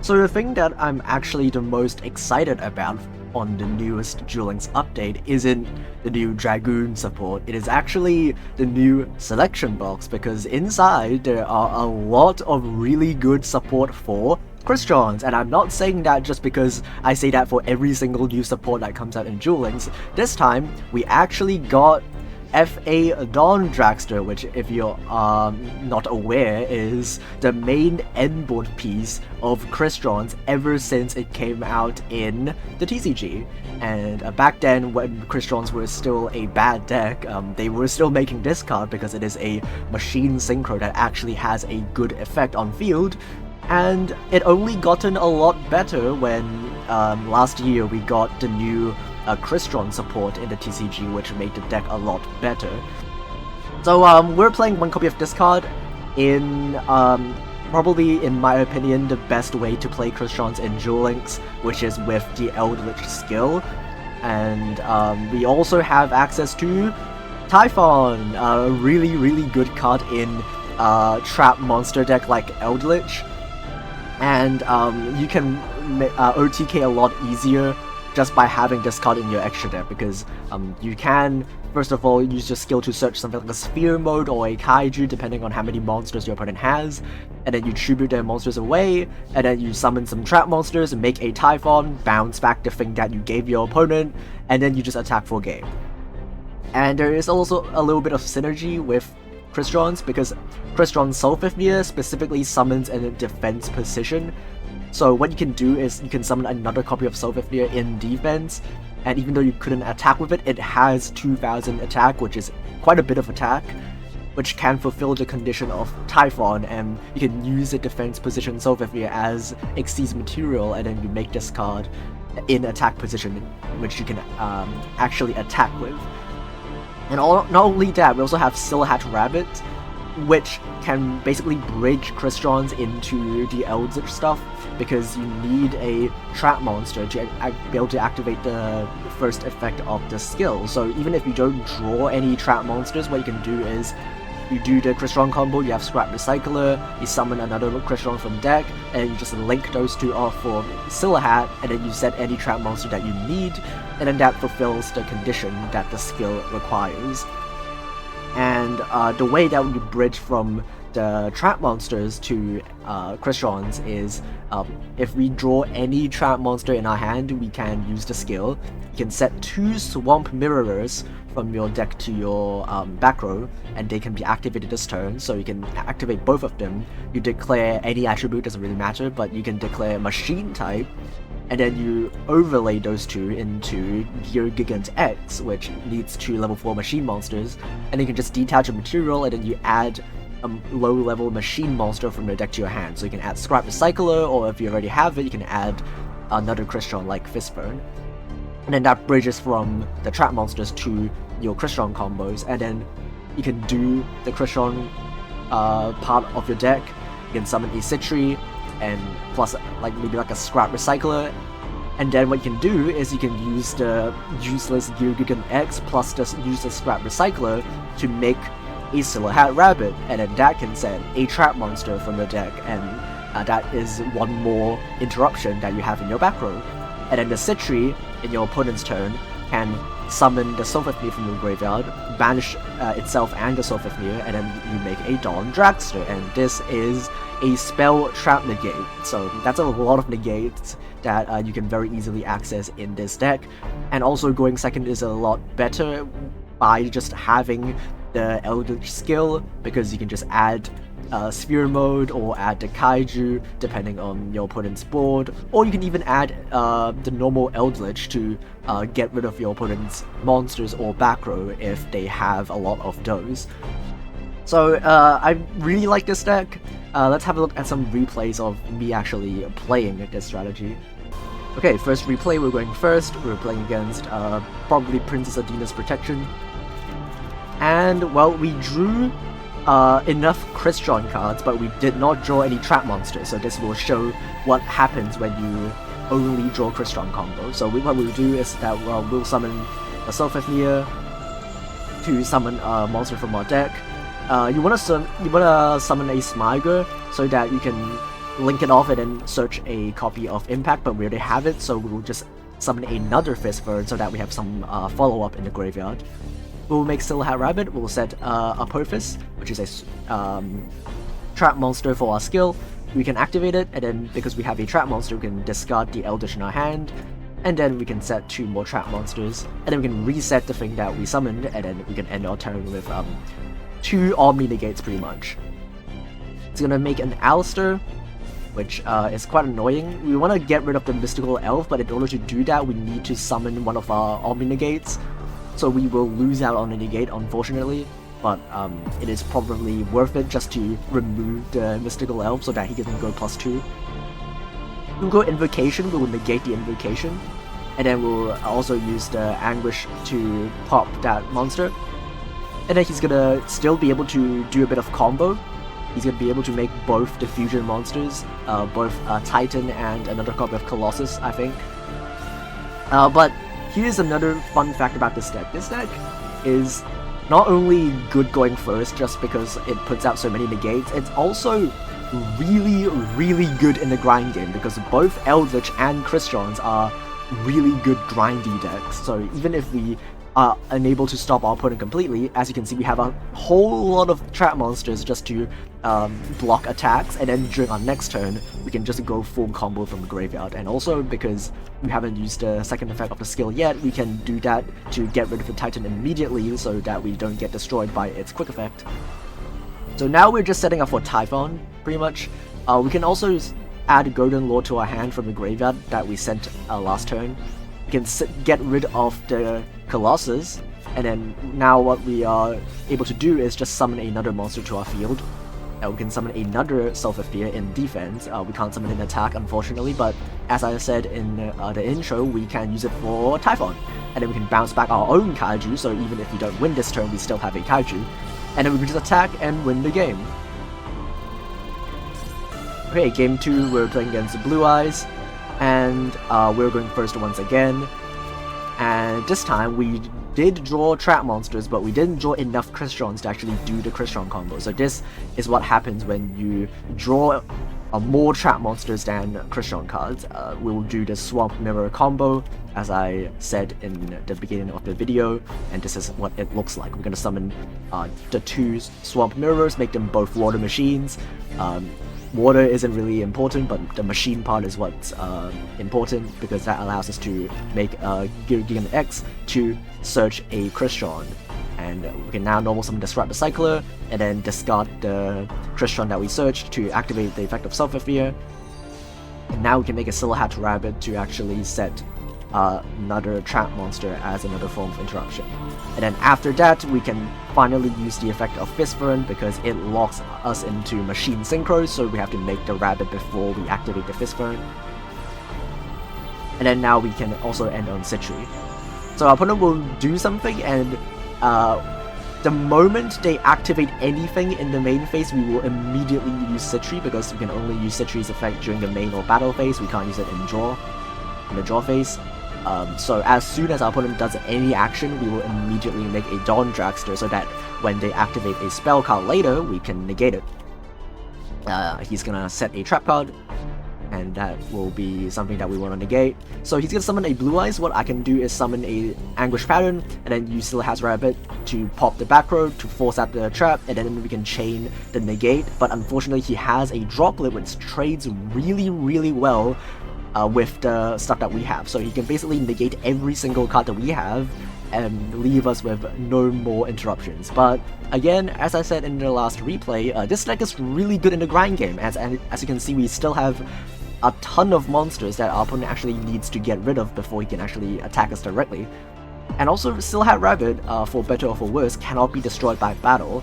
So the thing that I'm actually the most excited about on the newest Duel Links update isn't the new Dragoon support, it is actually the new selection box, because inside there are a lot of really good support for CRYSTRONs, and I'm not saying that just because I say that for every single new support that comes out in Duel Links. This time, we actually got FA Dawn Dragster, which, if you're not aware, is the main endboard piece of CRYSTRONs ever since it came out in the TCG. And back then, when CRYSTRONs were still a bad deck, they were still making this card because it is a machine synchro that actually has a good effect on field. And it only gotten a lot better when last year we got the new CRYSTRON support in the TCG, which made the deck a lot better. So we're playing one copy of this card in probably, in my opinion, the best way to play CRYSTRONs in Duel Links, which is with the Eldritch skill. And we also have access to Typhon, a really good card in trap monster deck like Eldritch. And you can OTK a lot easier just by having this card in your extra deck, because you can, first of all, use your skill to search something like a Sphere Mode or a Kaiju, depending on how many monsters your opponent has, and then you tribute their monsters away, and then you summon some trap monsters and make a Typhon, bounce back the thing that you gave your opponent, and then you just attack for game. And there is also a little bit of synergy with CRYSTRONs, because CRYSTRON Soulfifnir specifically summons in a defense position. So what you can do is you can summon another copy of Soulfifnir in defense, and even though you couldn't attack with it, it has 2000 attack, which is quite a bit of attack, which can fulfill the condition of Typhon, and you can use the defense position Soulfifnir as Xyz material, and then you make this card in attack position, which you can actually attack with. And not only that, we also have Silhouette Rabbit, which can basically bridge CRYSTRONs into the Eldritch stuff, because you need a trap monster to be able to activate the first effect of the skill. So even if you don't draw any trap monsters, what you can do is you do the CRYSTRON combo, you have Scrap Recycler, you summon another CRYSTRON from deck, and you just link those two off for Silhouette, and then you set any trap monster that you need, and then that fulfills the condition that the skill requires. And the way that we bridge from the trap monsters to CRYSTRONs is if we draw any trap monster in our hand, we can use the skill. You can set 2 Swamp Mirrors from your deck to your back row, and they can be activated this turn, so you can activate both of them. You declare any attribute, doesn't really matter, but you can declare machine type, and then you overlay those two into Gear Gigant X, which needs 2 level 4 machine monsters, and you can just detach a material, and then you add a low-level machine monster from your deck to your hand. So you can add Scrap Recycler, or if you already have it, you can add another CRYSTRON like Fistburn. And then that bridges from the trap monsters to your CRYSTRON combos, and then you can do the CRYSTRON part of your deck. You can summon a Citri, and plus maybe a Scrap Recycler, and then what you can do is you can use the useless Gear Gigant X plus just use the Scrap Recycler to make a Silhouette Rabbit, and then that can send a trap monster from your deck, and that is one more interruption that you have in your back row. And then the Citri in your opponent's turn can summon the Soulfifnir from your graveyard, banish itself and the Soulfifnir, and then you make a Dawn Dragster, and this is a spell trap negate. So that's a lot of negates that you can very easily access in this deck. And also going second is a lot better by just having the Eldritch skill, because you can just add Sphere Mode or add the Kaiju depending on your opponent's board, or you can even add the normal Eldritch to get rid of your opponent's monsters or back row if they have a lot of those. So I really like this deck. Let's have a look at some replays of me actually playing this strategy. Okay, first replay, we're going first. We're playing against probably Princess Adina's Protection. And, well, we drew enough CRYSTRON cards, but we did not draw any trap monsters, so this will show what happens when you only draw CRYSTRON combo. So what we'll do is that we'll summon a Soulfifnir to summon a monster from our deck. You wanna summon a Smiger so that you can link it off and then search a copy of Impact, but we already have it, so we'll just summon another Fistburn so that we have some follow-up in the graveyard. We'll make Silhouette Rabbit, we'll set Apophis, which is a trap monster for our skill. We can activate it, and then because we have a trap monster, we can discard the Eldritch in our hand, and then we can set 2 more trap monsters, and then we can reset the thing that we summoned, and then we can end our turn with 2 Omni Negates pretty much. It's gonna make an Alistair, which is quite annoying. We want to get rid of the Mystical Elf, but in order to do that, we need to summon one of our Omni Negates, so we will lose out on a negate, unfortunately. But it is probably worth it just to remove the Mystical Elf so that he can go +2. We'll go Invocation, we will negate the Invocation, and then we'll also use the Anguish to pop that monster. And then he's gonna still be able to do a bit of combo. He's gonna be able to make both the fusion monsters, both Titan and another copy of Colossus, I think. But here's another fun fact about this deck. This deck is not only good going first just because it puts out so many negates, it's also really good in the grind game because both Eldritch and Crystrons are really good grindy decks. So even if we are unable to stop our opponent completely, as you can see we have a whole lot of trap monsters just to block attacks, and then during our next turn we can just go full combo from the graveyard. And also because we haven't used the second effect of the skill yet, we can do that to get rid of the Titan immediately so that we don't get destroyed by its quick effect. So now we're just setting up for Typhon, pretty much. We can also add Golden Lord to our hand from the graveyard that we sent last turn. We can get rid of the Colossus, and then now what we are able to do is just summon another monster to our field. We can summon another Sulphur Fear in defense. We can't summon in attack, unfortunately, but as I said in the intro, we can use it for Typhon. And then we can bounce back our own Kaiju, so even if we don't win this turn, we still have a Kaiju. And then we can just attack and win the game. Okay, game 2, we're playing against Blue Eyes, and we're going first once again. And this time we did draw trap monsters, but we didn't draw enough Crystrons to actually do the Crystron combo. So this is what happens when you draw more trap monsters than Crystron cards. We'll do the Swamp Mirror combo, as I said in the beginning of the video, and this is what it looks like. We're going to summon the 2 Swamp Mirrors, make them both water machines. Water isn't really important, but the machine part is what's important, because that allows us to make Gigan X to search a Crystron. And we can now normal summon Disrupt the Cycler, and then discard the Crystron that we searched to activate the effect of Sulphur Fear. And now we can make a Silhouette Rabbit to actually set another trap monster as another form of interruption. And then after that, we can finally use the effect of Fistburn because it locks us into Machine Synchro, so we have to make the rabbit before we activate the Fistburn. And then now we can also end on Citry. So our opponent will do something, and the moment they activate anything in the main phase, we will immediately use Citry, because we can only use Citry's effect during the main or battle phase. We can't use it in the draw phase. So as soon as our opponent does any action, we will immediately make a Dawn Dragster so that when they activate a spell card later, we can negate it. He's gonna set a trap card, and that will be something that we want to negate. So he's gonna summon a Blue Eyes. What I can do is summon a Anguish Pattern, and then use Silhouette Rabbit to pop the back row to force out the trap, and then we can chain the negate. But unfortunately, he has a Droplet which trades really well with the stuff that we have. So he can basically negate every single card that we have and leave us with no more interruptions. But again, as I said in the last replay, this deck is really good in the grind game. As you can see, we still have a ton of monsters that our opponent actually needs to get rid of before he can actually attack us directly. And also, Silhouette Rabbit, for better or for worse, cannot be destroyed by battle,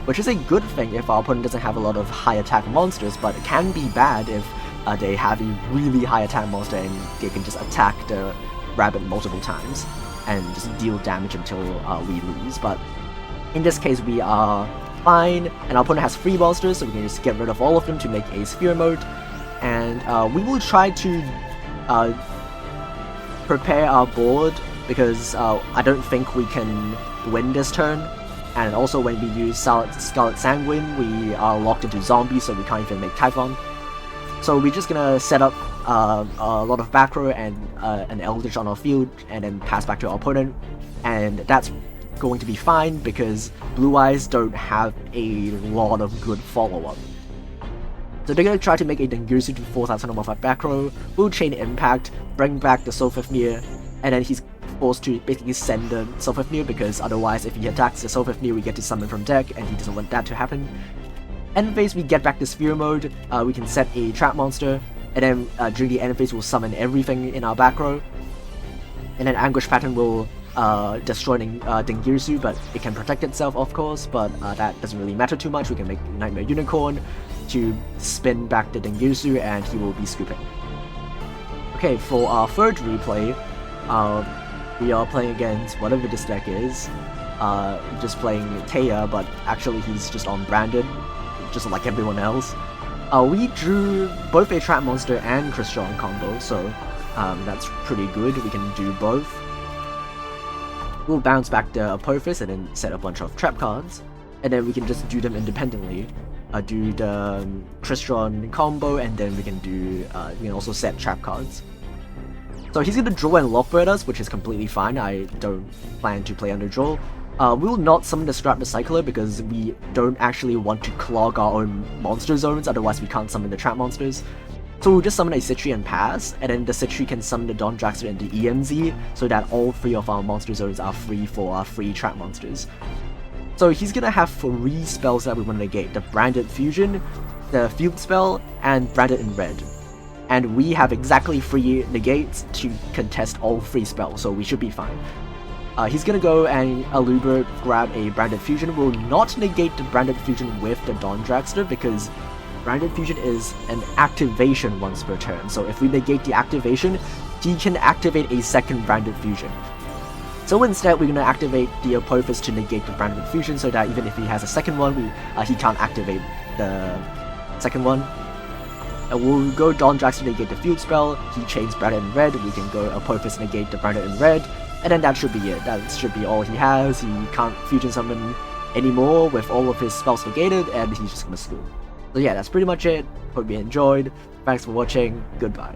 which is a good thing if our opponent doesn't have a lot of high attack monsters, but it can be bad if they have a really high attack monster and they can just attack the rabbit multiple times and just deal damage until we lose. But in this case, we are fine, and our opponent has 3 monsters, so we can just get rid of all of them to make a Sphere mode. And we will try to prepare our board, because I don't think we can win this turn. And also, when we use Scarlet Sanguine, we are locked into zombies, so we can't even make Typhon. So we're just gonna set up a lot of back row and an Eldritch on our field, and then pass back to our opponent, and that's going to be fine because Blue Eyes don't have a lot of good follow-up. So they're gonna try to make a Dengirsu to force out some of our back row, we'll chain impact, bring back the Sophiphmere, and then he's forced to basically send the Sophiphmere because otherwise if he attacks the Sophiphmere we get to summon from deck and he doesn't want that to happen. End phase we get back to Sphere mode, we can set a trap monster, and then during the end phase we'll summon everything in our back row, and then Ambush Pattern will destroy Dengirsu, but it can protect itself of course, but that doesn't really matter too much. We can make Nightmare Unicorn to spin back the Dengirsu and he will be scooping. Okay, for our third replay, we are playing against whatever this deck is, just playing Taya, but actually he's just on Branded, just like everyone else. We drew both a Trap Monster and CRYSTRON combo, so that's pretty good, we can do both. We'll bounce back the Apophis and then set a bunch of trap cards, and then we can just do them independently. Do the CRYSTRON combo, and then we can do, we can also set trap cards. So he's gonna draw and Lockbird us, which is completely fine. I don't plan to play under draw. We will not summon the Scrap Recycler because we don't actually want to clog our own monster zones, otherwise we can't summon the trap monsters. So we'll just summon a Citri and pass, and then the Citri can summon the Dawn Dragster and the EMZ, so that all three of our monster zones are free for our free trap monsters. So he's gonna have 3 spells that we want to negate: the Branded Fusion, the Field Spell, and Branded in Red. And we have exactly 3 negates to contest all 3 spells, so we should be fine. He's gonna go and Aluber grab a Branded Fusion. We'll not negate the Branded Fusion with the Dawn Dragster because Branded Fusion is an activation once per turn, so if we negate the activation, he can activate a second Branded Fusion. So instead, we're going to activate the Apophis to negate the Branded Fusion, so that even if he has a second one, he can't activate the second one. And we'll go Dawn Dragster to negate the Field Spell, he chains Branded in Red, we can go Apophis negate the Branded in Red, and then that should be it. That should be all he has. He can't Fusion Summon anymore with all of his spells negated, and he's just going to scoop. So yeah, that's pretty much it. Hope you enjoyed. Thanks for watching. Goodbye.